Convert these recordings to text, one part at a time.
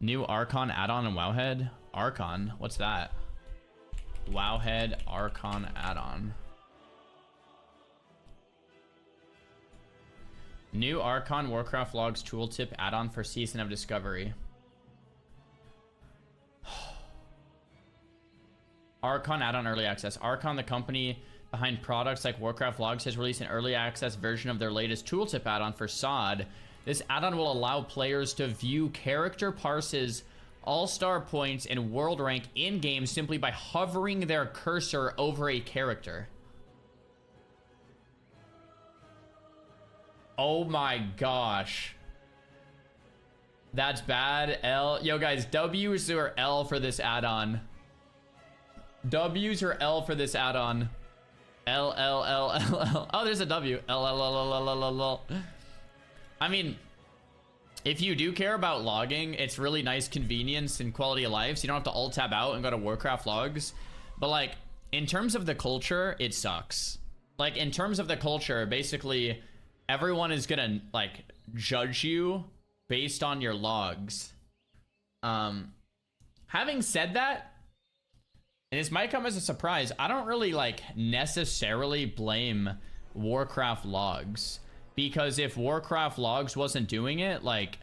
New Archon add-on in Wowhead. Archon, what's that? Wowhead Archon add-on. New Archon Warcraft Logs tooltip add-on for Season of Discovery. Archon add-on early access. Archon, the company behind products like Warcraft Logs, has released an early access version of their latest tooltip add-on for SOD. This add-on will allow players to view character parses, all-star points, and world rank in-game simply by hovering their cursor over a character. Oh my gosh. That's bad. L. Yo, guys, W's or L for this add-on. W's or L for this add-on. L, L, L, L, L. Oh, there's a W. L, L, L, L, L, L, L. I mean, if you do care about logging, it's really nice convenience and quality of life, so you don't have to alt-tab out and go to Warcraft Logs. But, like, in terms of the culture, it sucks. Like, in terms of the culture, basically, everyone is gonna, like, judge you based on your logs. Having said that, and this might come as a surprise, I don't really, like, necessarily blame Warcraft Logs. Because if Warcraft Logs wasn't doing it, like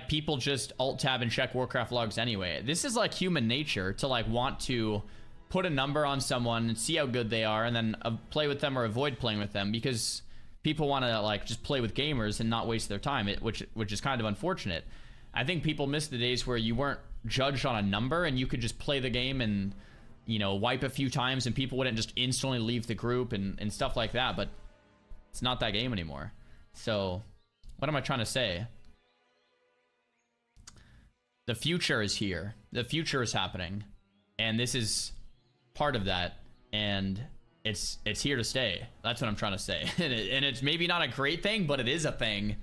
people just alt-tab and check Warcraft Logs anyway. This is, like, human nature to, like, want to put a number on someone and see how good they are and then play with them or avoid playing with them because people want to, like, just play with gamers and not waste their time, which is kind of unfortunate. I think people miss the days where you weren't judged on a number and you could just play the game and, you know, wipe a few times and people wouldn't just instantly leave the group and stuff like that. But it's not that game anymore. So what am I trying to say? The future is here. The future is happening. And this is part of that. And it's here to stay. That's what I'm trying to say. And it's maybe not a great thing, but it is a thing.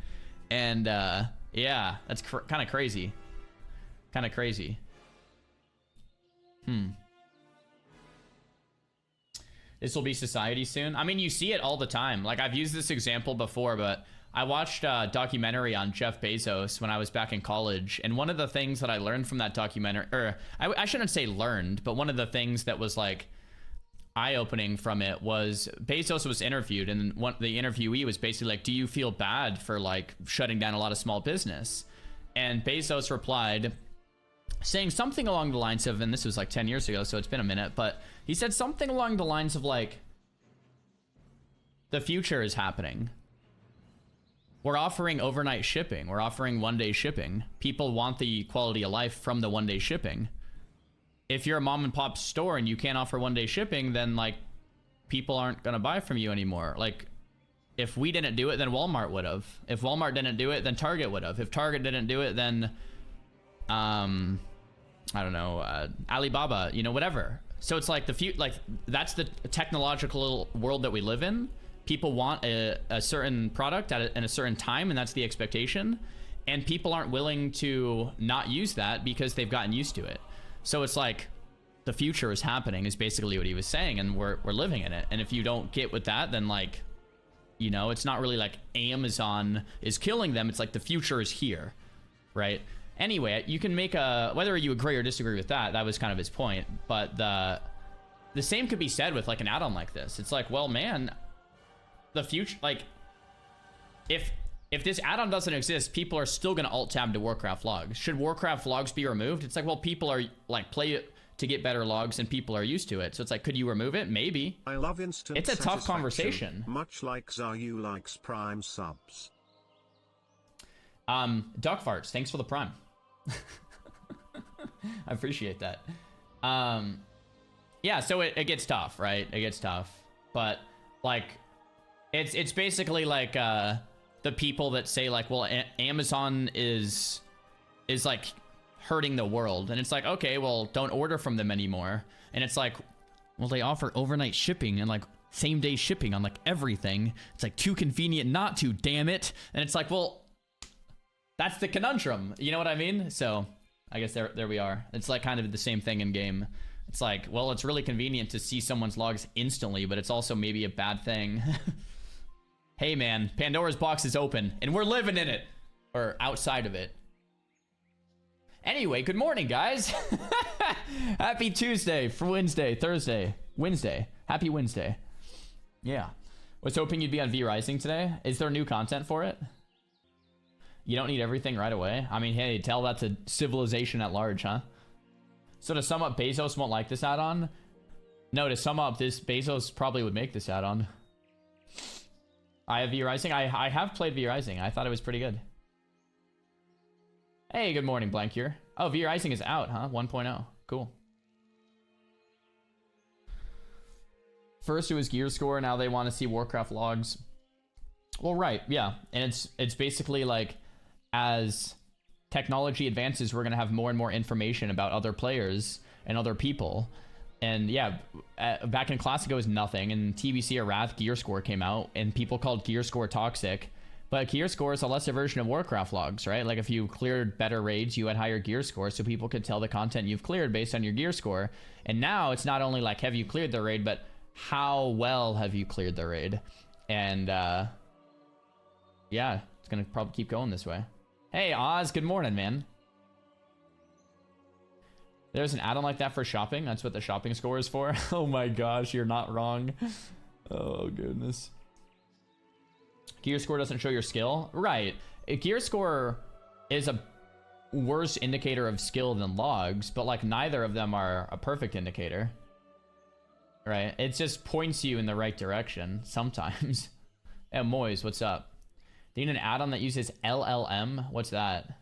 And yeah, that's kind of crazy. Kind of crazy. This will be society soon. I mean, you see it all the time. Like, I've used this example before, but I watched a documentary on Jeff Bezos when I was back in college. And one of the things that I learned from that documentary, or I shouldn't say learned, but one of the things that was, like, eye-opening from it was Bezos was interviewed, and the interviewee was basically like, do you feel bad for, like, shutting down a lot of small business? And Bezos replied, saying something along the lines of, and this was like 10 years ago, so it's been a minute, but he said something along the lines of, like, the future is happening. We're offering overnight shipping. We're offering one-day shipping. People want the quality of life from the one-day shipping. If you're a mom and pop store and you can't offer one-day shipping, then, like, people aren't gonna buy from you anymore. Like, if we didn't do it, then Walmart would have. If Walmart didn't do it, then Target would have. If Target didn't do it, then I don't know, Alibaba, you know, whatever. So it's like that's the technological world that we live in. People want a certain product at a certain time, and that's the expectation. And people aren't willing to not use that because they've gotten used to it. So it's like the future is happening is basically what he was saying, and we're living in it. And if you don't get with that, then, like, you know, it's not really like Amazon is killing them. It's like the future is here, right? Anyway, you can make a, whether you agree or disagree with that, that was kind of his point. But the same could be said with, like, an add-on like this. It's like, well, man, the future, like, if this add-on doesn't exist, people are still going to alt-tab to Warcraft Logs. Should Warcraft Logs be removed? It's like, well, people are, like, play it to get better logs and people are used to it. So it's like, could you remove it? Maybe. I love instant It's a tough conversation. Much like Xaryu likes Prime subs. Duck Farts, thanks for the Prime. I appreciate that. Yeah, so it gets tough, right? It gets tough. But, like, it's basically like the people that say, like, well, Amazon is like hurting the world, and it's like, okay, well, don't order from them anymore. And it's like, well, they offer overnight shipping and, like, same day shipping on, like, everything. It's like too convenient not to, damn it. And it's like, well, that's the conundrum, you know what I mean? So I guess there we are. It's like kind of the same thing in game. It's like, well, it's really convenient to see someone's logs instantly, but it's also maybe a bad thing. Hey, man, Pandora's box is open and we're living in it, or outside of it. Anyway, good morning, guys. Happy Tuesday for Wednesday, Thursday, Wednesday. Happy Wednesday. Yeah. Was hoping you'd be on V Rising today. Is there new content for it? You don't need everything right away. I mean, hey, tell that to civilization at large, huh? So to sum up, Bezos won't like this add-on? No, to sum up, this Bezos probably would make this add-on. I have V Rising. I have played V Rising. I thought it was pretty good. Hey, good morning, Blank here. Oh, V Rising is out, huh? 1.0. Cool. First it was gear score, now they want to see Warcraft logs. Well, right, yeah. And it's basically like, as technology advances, we're going to have more and more information about other players and other people. And yeah, back in Classic it was nothing, and TBC or Wrath gear score came out, and people called gear score toxic. But gear score is a lesser version of Warcraft logs, right? Like if you cleared better raids, you had higher gear score, so people could tell the content you've cleared based on your gear score. And now it's not only like, have you cleared the raid, but how well have you cleared the raid? And yeah, it's gonna probably keep going this way. Hey Oz, good morning, man. There's an add-on like that for shopping. That's what the shopping score is for. Oh my gosh, you're not wrong. Oh goodness. Gear score doesn't show your skill. Right. A gear score is a worse indicator of skill than logs, but like neither of them are a perfect indicator. Right? It just points you in the right direction sometimes. Hey, Moise, what's up? Do you need an add-on that uses LLM? What's that?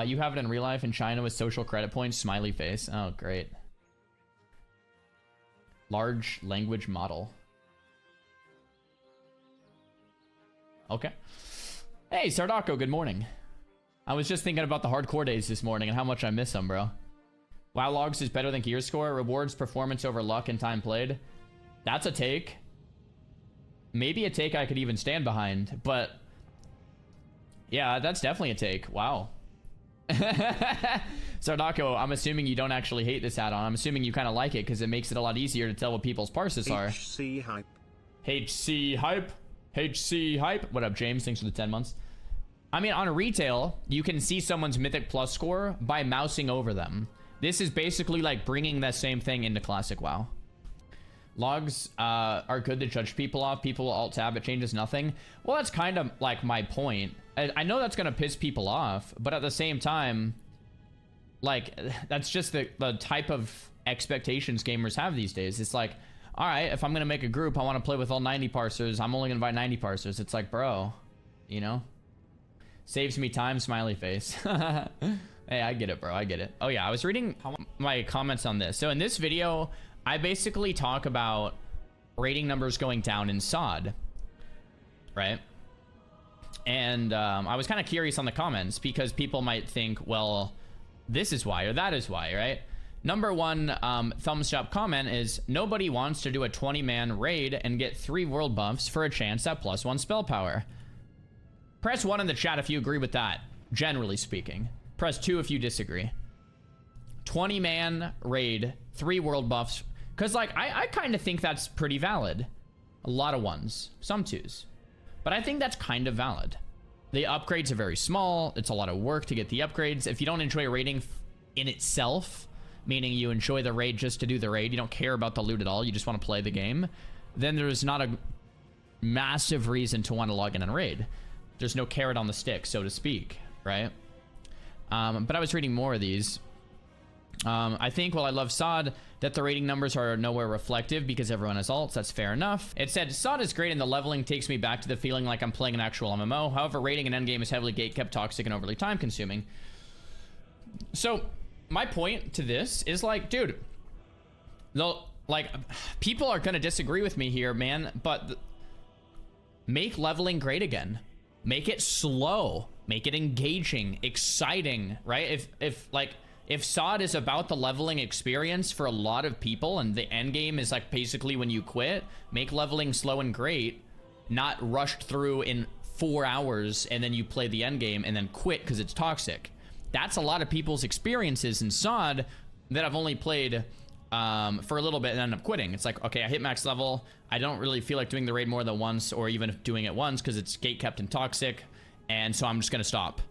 You have it in real life in China with social credit points, smiley face. Oh, great. Large language model. Okay. Hey, Sardako, good morning. I was just thinking about the hardcore days this morning and how much I miss them, bro. WoW logs is better than gear score. Rewards performance over luck and time played. That's a take. Maybe a take I could even stand behind, but yeah, that's definitely a take. Wow. Sardako, I'm assuming you don't actually hate this add-on. I'm assuming you kind of like it because it makes it a lot easier to tell what people's parses are. HC hype. HC hype. HC hype. What up, James? Thanks for the 10 months. I mean, on retail, you can see someone's Mythic Plus score by mousing over them. This is basically like bringing that same thing into Classic WoW. Logs are good to judge people off. People will alt-tab. It changes nothing. Well, that's kind of like my point. I know that's going to piss people off, but at the same time, like, that's just the type of expectations gamers have these days. It's like, all right, if I'm going to make a group, I want to play with all 90 parsers. I'm only going to buy 90 parsers. It's like, bro, you know? Saves me time, smiley face. Hey, I get it, bro. I get it. Oh, yeah, I was reading my comments on this. So in this video, I basically talk about rating numbers going down in SOD, right? And I was kind of curious on the comments because people might think, well, this is why or that is why, right? Number one thumbs up comment is, nobody wants to do a 20-man raid and get 3 world buffs for a chance at +1 spell power. Press 1 in the chat if you agree with that, generally speaking. Press 2 if you disagree. 20-man raid, 3 world buffs. Because, like, I kind of think that's pretty valid. A lot of 1s, some 2s. But I think that's kind of valid. The upgrades are very small. It's a lot of work to get the upgrades. If you don't enjoy raiding in itself, meaning you enjoy the raid just to do the raid, you don't care about the loot at all, you just want to play the game, then there's not a massive reason to want to log in and raid. There's no carrot on the stick, so to speak, right? But I was reading more of these. I think, while I love SOD, that the rating numbers are nowhere reflective because everyone has alts. That's fair enough. It said, SOD is great and the leveling takes me back to the feeling like I'm playing an actual MMO. However, rating and endgame is heavily gatekept, toxic, and overly time consuming. So my point to this is like, dude, like, people are gonna disagree with me here, man, but make leveling great again. Make it slow. Make it engaging, exciting, right? If SOD is about the leveling experience for a lot of people and the end game is like basically when you quit, make leveling slow and great, not rushed through in 4 hours and then you play the end game and then quit because it's toxic. That's a lot of people's experiences in SOD that I've only played for a little bit and end up quitting. It's like, okay, I hit max level. I don't really feel like doing the raid more than once or even doing it once because it's gate kept and toxic. and so I'm just gonna stop.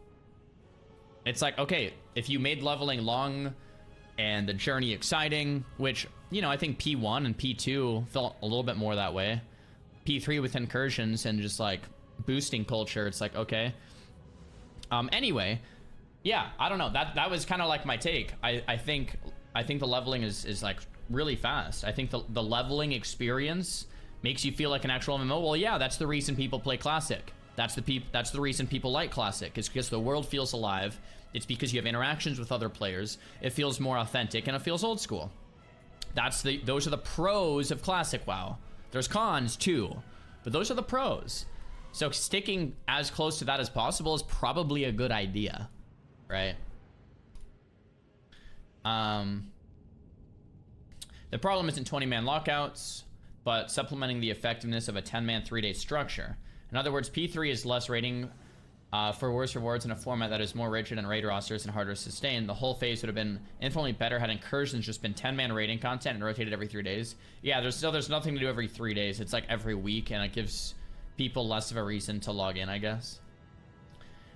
It's like, okay, if you made leveling long and the journey exciting, which, you know, I think P1 and P2 felt a little bit more that way. P3 with incursions and just like boosting culture, it's like, okay. Anyway, yeah, I don't know. That was kind of like my take. I think the leveling is like really fast. I think the leveling experience makes you feel like an actual MMO. Well, yeah, that's the reason people play Classic. That's the reason people like Classic. It's because the world feels alive. It's because you have interactions with other players. It feels more authentic and it feels old school. Those are the pros of Classic WoW. There's cons too, but those are the pros. So sticking as close to that as possible is probably a good idea, right? The problem isn't 20-man lockouts, but supplementing the effectiveness of a 10-man 3-day structure. In other words, P3 is less rating for worse rewards in a format that is more rigid and raid rosters and harder to sustain. The whole phase would have been infinitely better had incursions just been 10-man raiding content and rotated every 3 days. Yeah, there's nothing to do every 3 days. It's like every week, and it gives people less of a reason to log in, I guess.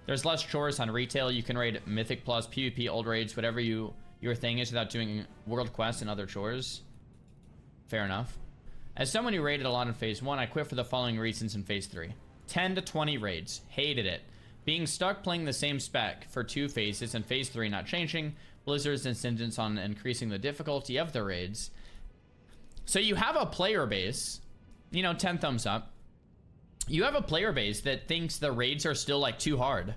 There's less chores on retail. You can raid Mythic Plus, PvP, old raids, whatever your thing is without doing world quests and other chores. Fair enough. As someone who raided a lot in Phase 1, I quit for the following reasons in Phase 3. 10 to 20 raids. Hated it. Being stuck playing the same spec for 2 phases and Phase 3 not changing. Blizzard's insistence on increasing the difficulty of the raids. So you have a player base, you know, 10 thumbs up. You have a player base that thinks the raids are still like too hard.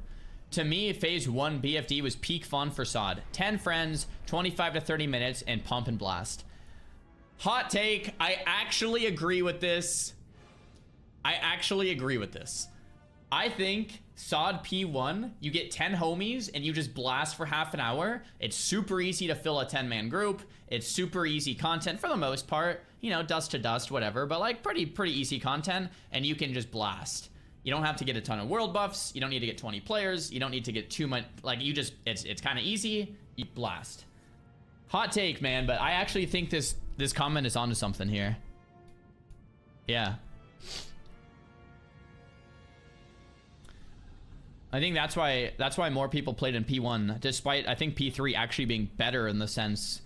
To me, Phase 1 BFD was peak fun for SOD. 10 friends, 25 to 30 minutes, and pump and blast. Hot take, I actually agree with this. I think SOD P1, you get 10 homies and you just blast for half an hour. It's super easy to fill a 10-man group. It's super easy content for the most part. You know, dust to dust, whatever, but like pretty easy content, and you can just blast. You don't have to get a ton of world buffs. You don't need to get 20 players. You don't need to get too much, like you just, it's kind of easy. You blast. Hot take, man, but I actually think this comment is onto something here. Yeah. I think that's why more people played in P1, despite I think P3 actually being better in the sense,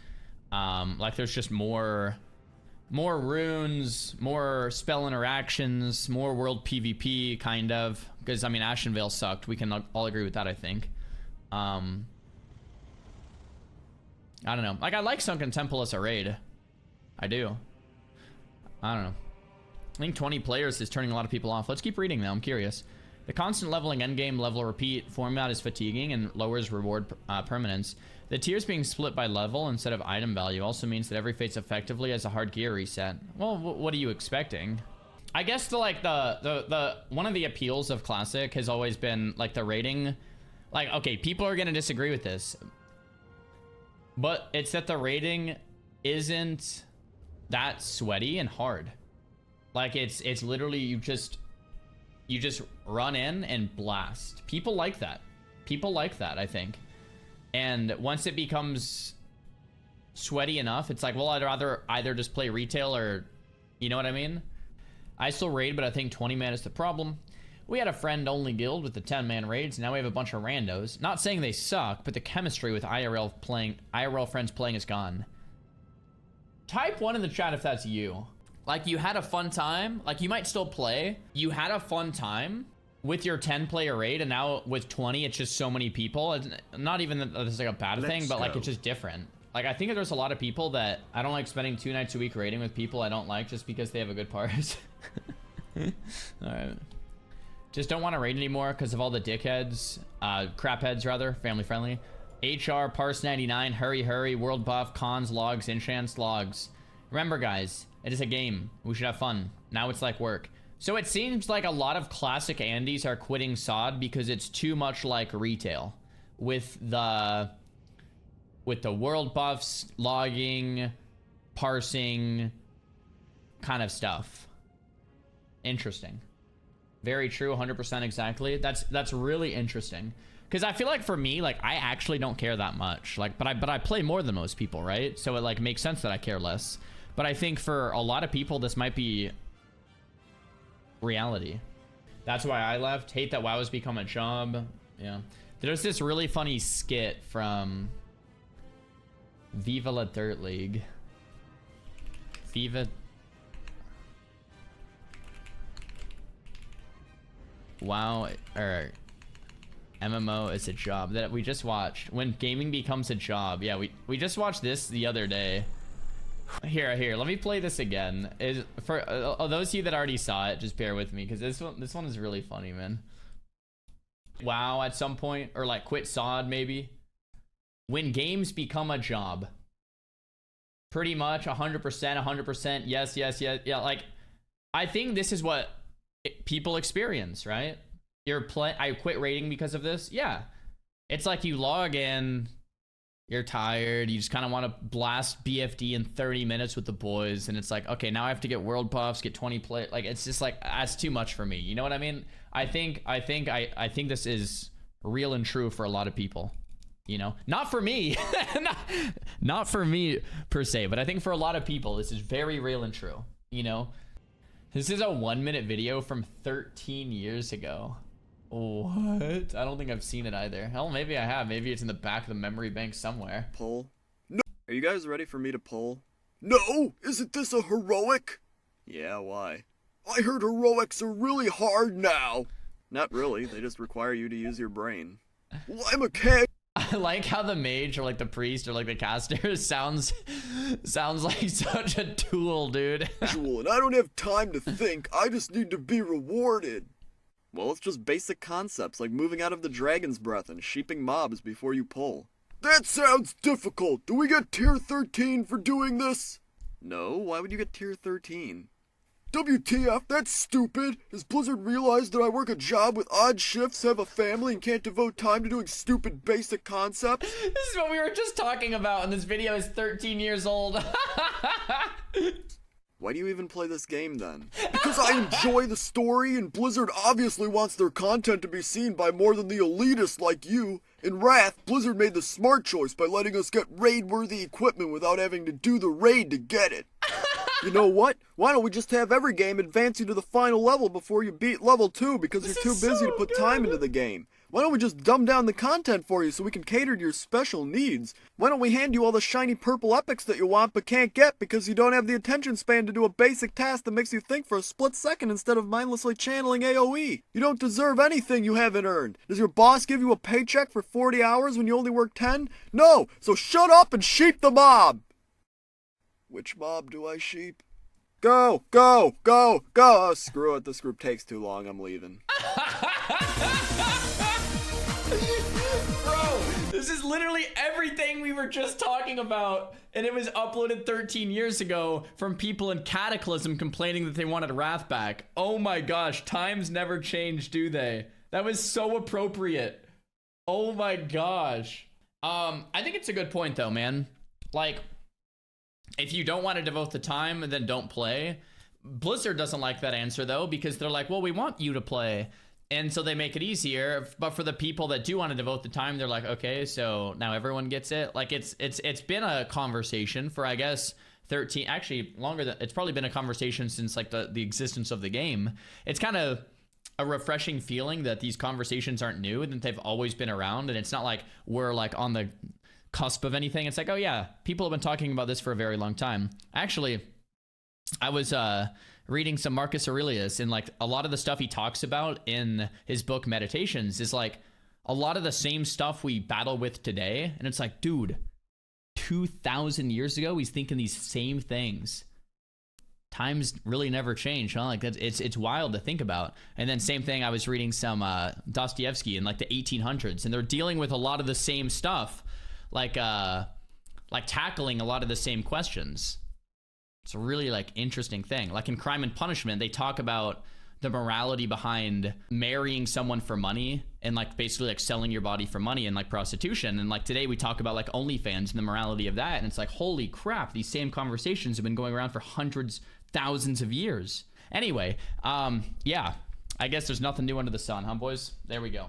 like there's just more runes, more spell interactions, more world PvP kind of. Because I mean, Ashen Veil sucked. We can all agree with that, I think. I don't know. Like I like Sunken Temple as a raid. I do. I don't know. I think 20 players is turning a lot of people off. Let's keep reading though. I'm curious. The constant leveling endgame level repeat format is fatiguing and lowers reward permanence. The tiers being split by level instead of item value also means that every phase effectively has a hard gear reset. Well, what are you expecting? I guess the one of the appeals of Classic has always been like the rating. Like, okay, people are gonna disagree with this, but it's that the rating isn't that sweaty and hard. Like it's literally you just run in and blast. People like that. I think. And once it becomes sweaty enough, it's like, well, I'd rather either just play retail or, you know what I mean? I still raid, but I think 20 man is the problem. We had a friend-only guild with the 10-man raids. Now we have a bunch of randos. Not saying they suck, but the chemistry with IRL friends playing is gone. Type 1 in the chat if that's you. Like, you had a fun time. Like, you might still play. You had a fun time with your 10-player raid, and now with 20, it's just so many people. It's not even that it's like a bad thing, but like it's just different. Like, I think there's a lot of people that I don't like spending 2 nights a week raiding with people I don't like just because they have a good parse. Alright. Just don't want to raid anymore because of all the dickheads. Crapheads, rather. Family friendly. HR, Parse 99, Hurry, World Buff, Cons, Logs, Enchants, Logs. Remember, guys, it is a game. We should have fun. Now it's like work. So it seems like a lot of classic Andes are quitting SOD because it's too much like retail. With the world buffs, logging, parsing kind of stuff. Interesting. Very true, 100% exactly. That's really interesting. Because I feel like for me, like I actually don't care that much. Like, but I play more than most people, right? So it like makes sense that I care less. But I think for a lot of people, this might be reality. That's why I left. Hate that WoW has become a job. Yeah. There's this really funny skit from Viva La Dirt League. Viva. WoW or MMO is a job that we just watched. When gaming becomes a job. Yeah, we just watched this the other day. Here, let me play this again. Is for those of you that already saw it, just bear with me because this one is really funny, man. WoW at some point, or like quit SOD maybe. When games become a job. Pretty much 100%, yes, yeah. Like, I think this is what people experience, right? I quit raiding because of this. Yeah, it's like you log in. You're tired, you just kind of want to blast BFD in 30 minutes with the boys, and it's like, okay, now I have to get world buffs, get 20 play, like it's just like that's too much for me. You know what I mean? I think this is real and true for a lot of people. You know, not for me, not for me per se, but I think for a lot of people this is very real and true. You know, this is a 1-minute video from 13 years ago. What? I don't think I've seen it either. Hell, maybe I have. Maybe it's in the back of the memory bank somewhere. Pull? No. Are you guys ready for me to pull? No! Isn't this a heroic? Yeah, why? I heard heroics are really hard now. Not really. They just require you to use your brain. Well, I'm a cat. I like how the mage or like the priest or like the caster sounds like such a tool, dude. And I don't have time to think. I just need to be rewarded. Well, it's just basic concepts like moving out of the dragon's breath and sheeping mobs before you pull. That sounds difficult. Do we get tier 13 for doing this? No, why would you get tier 13? WTF, that's stupid. Has Blizzard realized that I work a job with odd shifts, have a family, and can't devote time to doing stupid basic concepts? This is what we were just talking about, and this video is 13 years old. Why do you even play this game then? Because I enjoy the story, and Blizzard obviously wants their content to be seen by more than the elitists like you. In Wrath, Blizzard made the smart choice by letting us get raid-worthy equipment without having to do the raid to get it. You know what? Why don't we just have every game advance you to the final level before you beat level 2 because you're too busy to put time into the game? Why don't we just dumb down the content for you so we can cater to your special needs? Why don't we hand you all the shiny purple epics that you want but can't get because you don't have the attention span to do a basic task that makes you think for a split second instead of mindlessly channeling AoE? You don't deserve anything you haven't earned. Does your boss give you a paycheck for 40 hours when you only work 10? No! So shut up and sheep the mob! Which mob do I sheep? Go! Go! Go! Go! Oh, screw it. This group takes too long. I'm leaving. Bro, this is literally everything we were just talking about, and it was uploaded 13 years ago from people in Cataclysm complaining that they wanted Wrath back. Oh my gosh, times never change, do they? That was so appropriate. Oh my gosh. I think it's a good point though, man. Like, if you don't want to devote the time, then don't play. Blizzard doesn't like that answer though, because they're like, well, we want you to play. And so they make it easier, but for the people that do want to devote the time, they're like, okay, so now everyone gets it. Like it's been a conversation for, I guess, 13, actually longer than, it's probably been a conversation since like the existence of the game. It's kind of a refreshing feeling that these conversations aren't new and that they've always been around. And it's not like we're like on the cusp of anything. It's like, oh yeah, people have been talking about this for a very long time. Actually, I was reading some Marcus Aurelius, and like a lot of the stuff he talks about in his book Meditations is like a lot of the same stuff we battle with today. And it's like, dude, 2,000 years ago he's thinking these same things. Times really never change, huh? Like it's wild to think about. And then same thing, I was reading some Dostoevsky in like the 1800s, and they're dealing with a lot of the same stuff, like tackling a lot of the same questions. It's a really like interesting thing. Like in Crime and Punishment, they talk about the morality behind marrying someone for money and like basically like selling your body for money and like prostitution. And like today we talk about like OnlyFans and the morality of that. And it's like, holy crap, these same conversations have been going around for hundreds, thousands of years. Anyway, yeah, I guess there's nothing new under the sun, huh, boys? There we go.